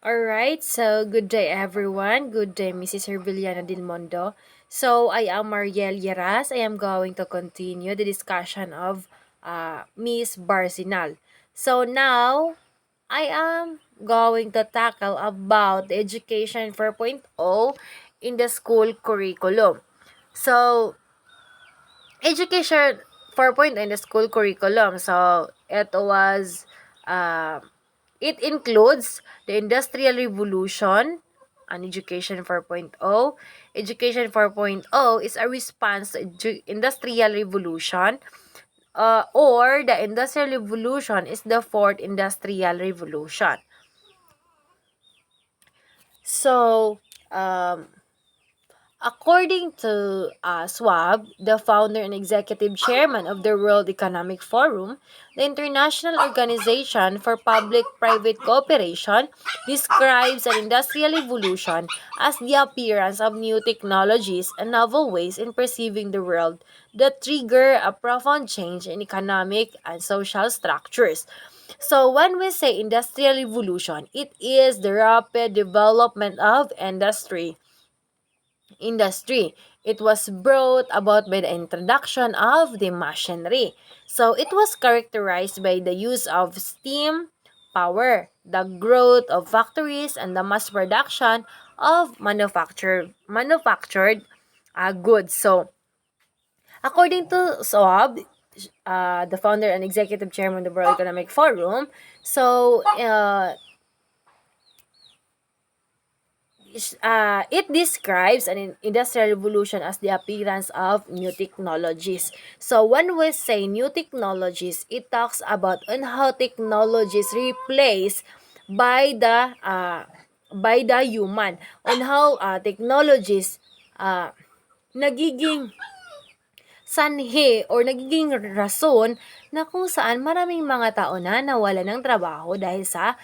Alright, so good day everyone. Good day, Mrs. Herbiliana Del Mondo. So, I am Mariel Yeras. I am going to continue the discussion of Miss Barcinal. So, now, I am going to tackle about the Education 4.0 in the school curriculum. So, Education 4.0 in the school curriculum. So, uh, it includes the Industrial Revolution and Education 4.0. Education 4.0 is a response to Industrial Revolution, or the Industrial Revolution is the fourth Industrial Revolution. So, um, according to Schwab, the founder and executive chairman of the World Economic Forum, the International Organization for Public-Private Cooperation describes an industrial evolution as the appearance of new technologies and novel ways in perceiving the world that trigger a profound change in economic and social structures. So when we say industrial evolution, it is the rapid development of industry. It was brought about by the introduction of the machinery. So it was characterized by the use of steam power, the growth of factories, and the mass production of manufactured goods. So according to Soab, the founder and executive chairman of the World Economic Forum, so it describes an industrial revolution as the appearance of new technologies. So when we say new technologies, it talks about on how technologies replace by the human, on how technologies nagiging sanhi or nagiging rason na kung saan maraming mga tao na nawala ng trabaho dahil sa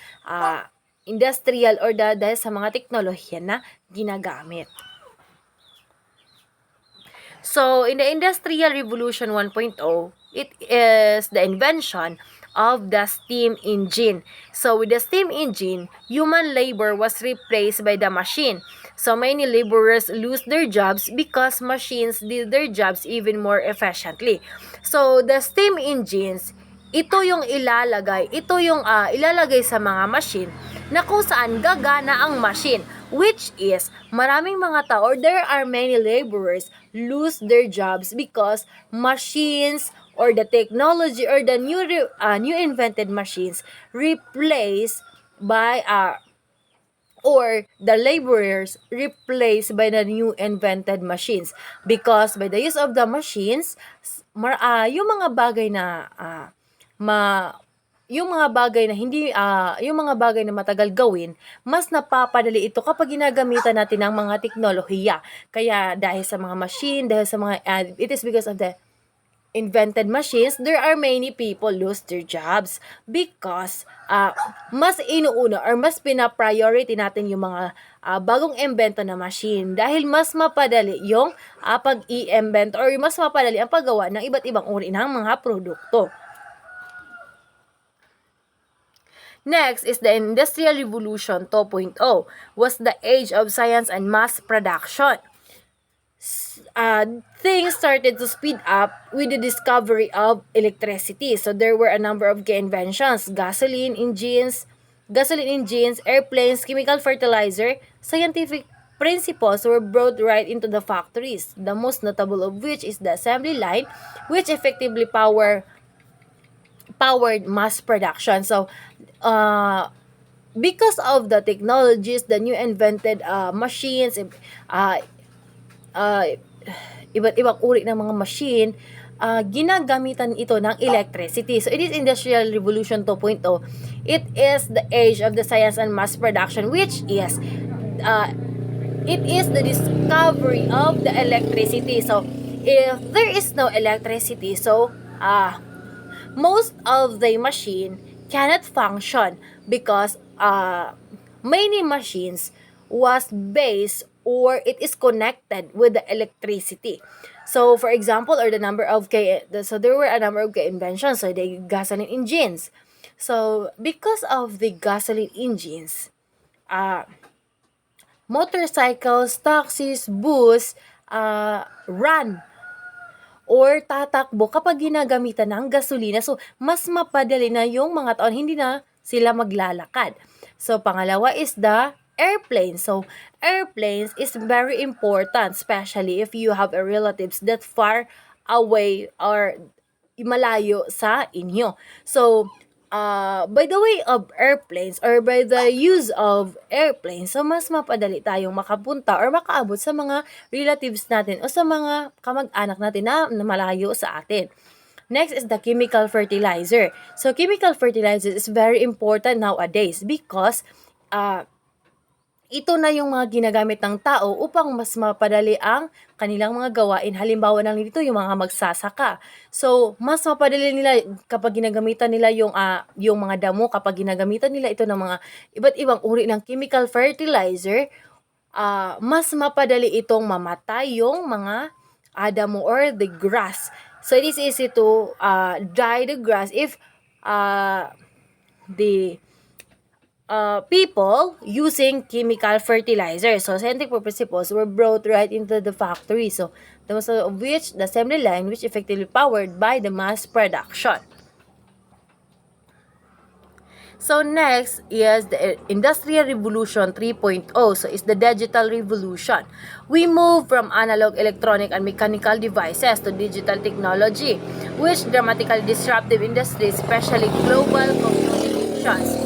industrial or dahil sa mga teknolohiya na ginagamit. So, in the Industrial Revolution 1.0, it is the invention of the steam engine. So, with the steam engine, human labor was replaced by the machine. So, many laborers lose their jobs because machines did their jobs even more efficiently. So, the steam engines, ito yung ilalagay sa mga machine na kung saan gagana ang machine, which is maraming mga tao or there are many laborers lose their jobs because machines or the technology or the new invented machines replaced by or the laborers replaced by the new invented machines, because by the use of the machines yung mga bagay na yung mga bagay na hindi yung mga bagay na matagal gawin, mas napapadali ito kapag ginagamitan natin ng mga teknolohiya. Kaya dahil sa mga machine, dahil sa mga it is because of the invented machines, there are many people lose their jobs because mas inuuna or mas pina-priority natin yung mga bagong imbento na machine dahil mas mapadali yung pag-i-invent or mas mapadali ang paggawa ng iba't ibang uri ng mga produkto. Next is the Industrial Revolution 2.0, was the age of science and mass production. Things started to speed up with the discovery of electricity. So there were a number of key inventions: gasoline engines, airplanes, chemical fertilizer. Scientific principles were brought right into the factories, the most notable of which is the assembly line, which effectively powered mass production. So because of the technologies, the new invented machines, iba't ibang uri ng mga machine, ginagamitan ito ng electricity. So, it is Industrial Revolution 2.0. It is the age of the science and mass production, which is, it is the discovery of the electricity. So, if there is no electricity, so, most of the machine cannot function because many machines was based or it is connected with the electricity. So, for example, or the number of so there were a number of inventions. So, the gasoline engines. So, because of the gasoline engines, uh, motorcycles, taxis, bus, run or tatakbo kapag ginagamitan ng gasolina. So, mas mapadali na yung mga taon, hindi na sila maglalakad. So, pangalawa is the airplane. So, airplanes is very important, especially if you have a relatives that far away or malayo sa inyo. So, by the way of airplanes or by the use of airplanes, so mas mapadali tayong makapunta or makaabot sa mga relatives natin o sa mga kamag-anak natin na malayo sa atin. Next is the chemical fertilizer. So, chemical fertilizer is very important nowadays because ito na yung mga ginagamit ng tao upang mas mapadali ang kanilang mga gawain. Halimbawa na dito yung mga magsasaka. So, mas mapadali nila kapag ginagamitan nila yung mga damo, kapag ginagamitan nila ito ng mga iba't ibang uri ng chemical fertilizer, mas mapadali itong mamatay yung mga damo or the grass. So, it is easy to dry the grass if the people using chemical fertilizer. So, scientific principles were brought right into the factory. So, the most of which, the assembly line, which effectively powered by the mass production. So, next is the Industrial Revolution 3.0. So, it's the digital revolution. We move from analog, electronic, and mechanical devices to digital technology, which dramatically disrupted industries, especially global communications.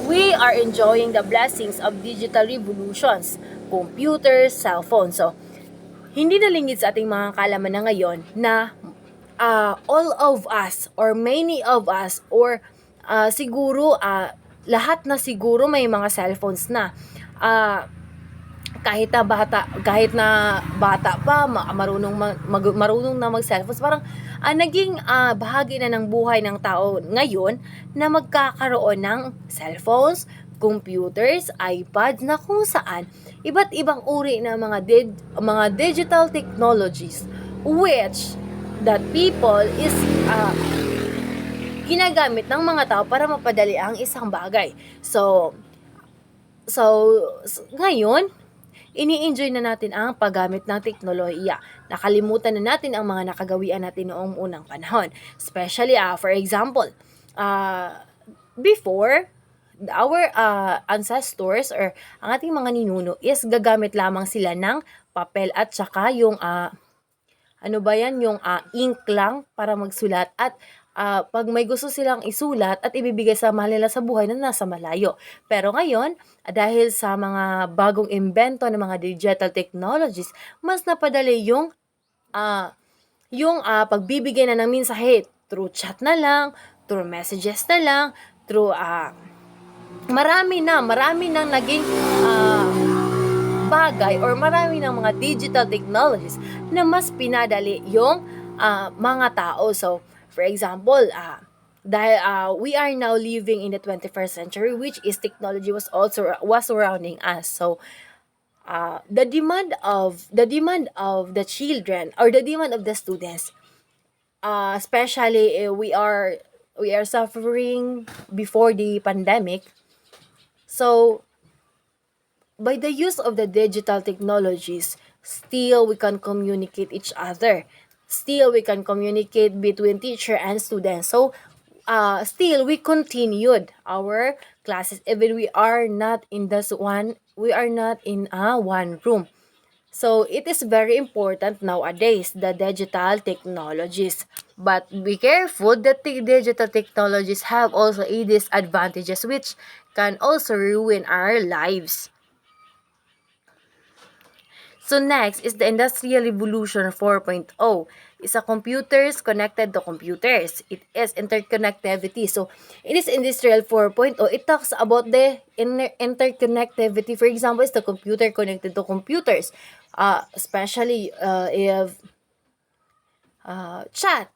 We are enjoying the blessings of digital revolutions, computers, cell phones. So, hindi na lingid sa ating mga kaalaman na ngayon na all of us or many of us or siguro lahat na siguro may mga cellphones na. Kahit na bata pa marunong na mag-cellphones, parang naging bahagi na ng buhay ng tao ngayon na magkakaroon ng cellphones, computers, iPads na kung saan iba't ibang uri ng mga digital technologies which that people is ginagamit ng mga tao para mapadali ang isang bagay. So ngayon ini-enjoy na natin ang paggamit ng teknolohiya. Nakalimutan na natin ang mga nakagawian natin noong unang panahon. Especially, for example, before, our ancestors or ang ating mga ninuno is gagamit lamang sila ng papel at saka yung yung ink lang para magsulat at pag may gusto silang isulat at ibibigay sa mahal nila sa buhay na nasa malayo. Pero ngayon, dahil sa mga bagong imbento ng mga digital technologies, mas napadali yung pagbibigay na ng mensahe through chat na lang, through messages na lang, through marami nang naging bagay or marami ng mga digital technologies na mas pinadali yung mga tao. So, for example, dahil we are now living in the 21st century, which is technology was surrounding us. So, the demand of the children or the demand of the students, especially we are suffering before the pandemic. So, by the use of the digital technologies, still we can communicate each other. Still we can communicate between teacher and students. So, still we continued our classes even we are not in one room. So, it is very important nowadays, the digital technologies. But be careful that the digital technologies have also a disadvantages which can also ruin our lives. So next is the Industrial Revolution 4.0. It's a computers connected to computers. It is interconnectivity. So it is Industrial 4.0. It talks about the interconnectivity. For example, is the computer connected to computers. Especially if chat.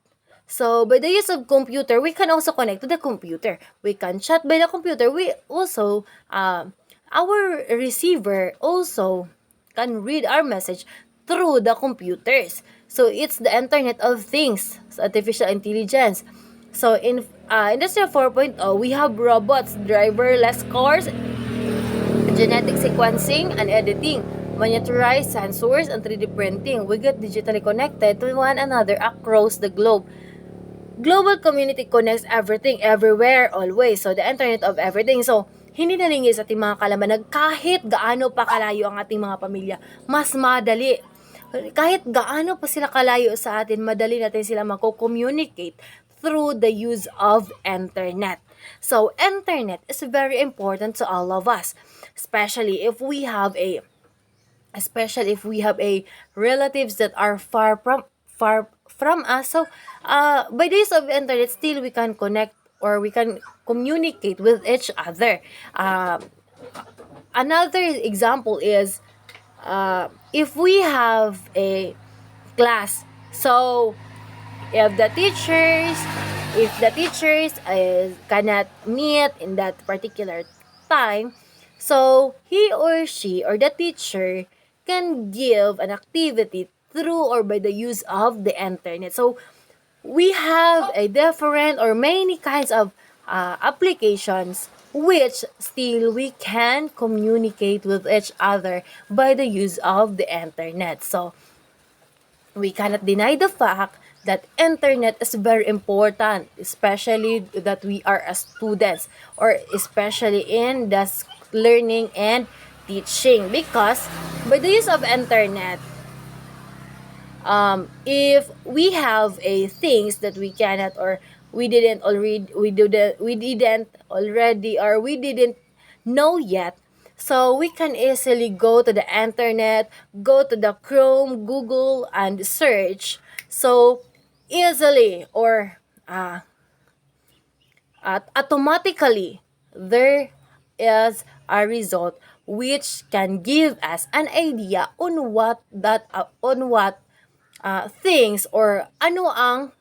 So, by the use of computer, we can also connect to the computer. We can chat by the computer. We also, our receiver also can read our message through the computers. So, it's the Internet of Things, artificial intelligence. So, in Industrial 4.0, we have robots, driverless cars, genetic sequencing and editing, miniaturized sensors, and 3D printing. We get digitally connected to one another across the globe. Global community connects everything, everywhere, always. So, the internet of everything. So, hindi na rin sa ating mga kalamanag, kahit gaano pa kalayo ang ating mga pamilya, mas madali. Kahit gaano pa sila kalayo sa atin, madali natin sila mako-communicate through the use of internet. So, internet is very important to all of us, especially if we have a relatives that are far from us. So by the use of internet, still we can connect or we can communicate with each other. Another example is if we have a class, so if the teachers cannot meet in that particular time, so he or she or the teacher can give an activity through or by the use of the internet. So we have a different or many kinds of applications which still we can communicate with each other by the use of the internet. So we cannot deny the fact that internet is very important, especially that we are as students or especially in the learning and teaching, because by the use of internet, if we have a things that we cannot or we didn't already or we didn't know yet, so we can easily go to the internet, go to the Chrome, Google, and search. So easily or automatically there is a result which can give us an idea on what things or ano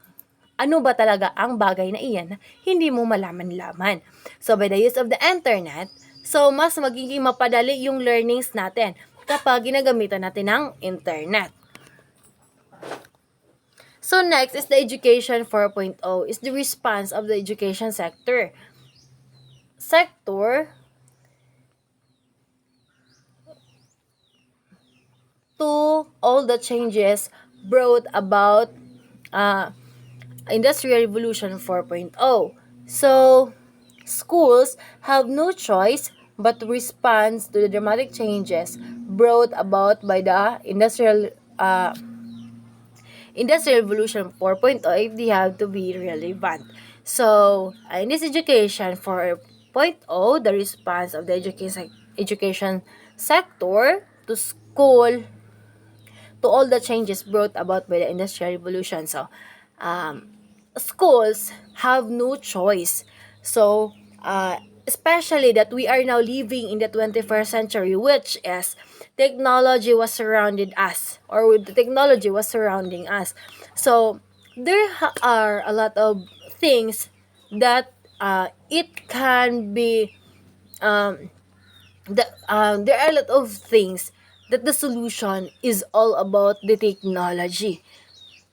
ba talaga ang bagay na iyan na hindi mo malaman-laman. So, by the use of the internet, so mas magiging mapadali yung learnings natin kapag ginagamitan natin ng internet. So, next is the Education 4.0 is the response of the education sector. To all the changes brought about Industrial Revolution 4.0. So, schools have no choice but to respond to the dramatic changes brought about by the Industrial Revolution 4.0 if they have to be relevant. So, in this Education 4.0, the response of the education sector to school to all the changes brought about by the Industrial Revolution. So, schools have no choice. So, especially that we are now living in the 21st century, which is technology was surrounding us. So, there are a lot of things that it can be, there are a lot of things that the solution is all about the technology.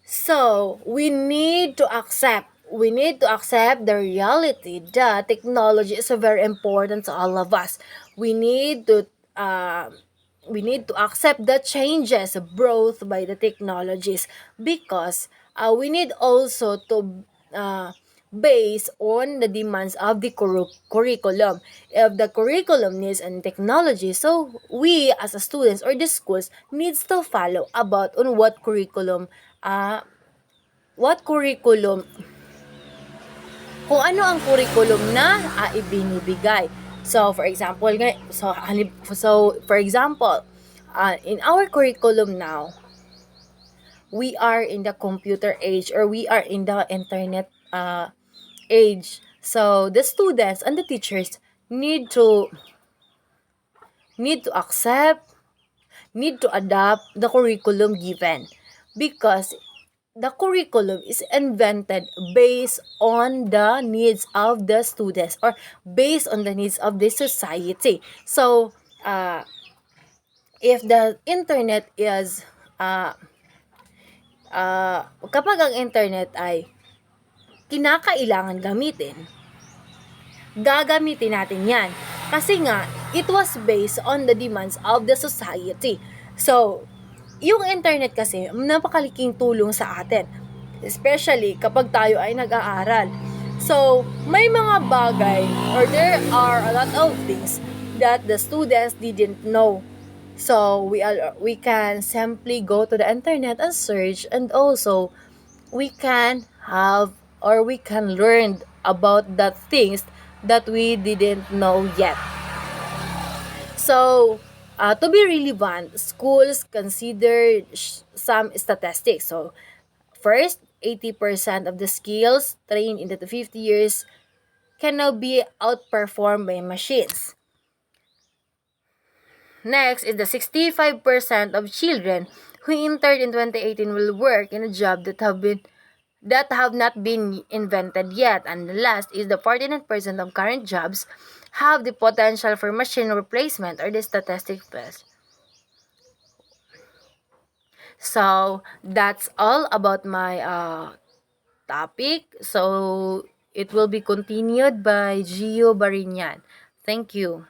So, we need to accept the reality that technology is very important to all of us. We need to accept the changes brought by the technologies, because we need also to base on the demands of the curriculum. If the curriculum needs and technology, so we as a students or the schools needs to follow about on what curriculum kung ano ang curriculum na ibinibigay. So for example, in our curriculum now, we are in the computer age or we are in the internet age. So the students and the teachers need to adapt the curriculum given, because the curriculum is invented based on the needs of the students or based on the needs of the society. So, if the internet is, kapag ang internet ay kinakailangan gagamitin natin yan. Kasi nga, it was based on the demands of the society. So, yung internet kasi, napakaliking tulong sa atin. Especially kapag tayo ay nag-aaral. So, may mga bagay or there are a lot of things that the students didn't know. So, we can simply go to the internet and search, and also we can have or we can learn about the things that we didn't know yet. So, to be relevant, schools consider some statistics. So, first, 80% of the skills trained in the 50 years can now be outperformed by machines. Next is the 65% of children who entered in 2018 will work in a job that have not been invented yet. And the last is the 49% of current jobs have the potential for machine replacement or the statistic best. So that's all about my topic. So it will be continued by Gio Barinian. Thank you.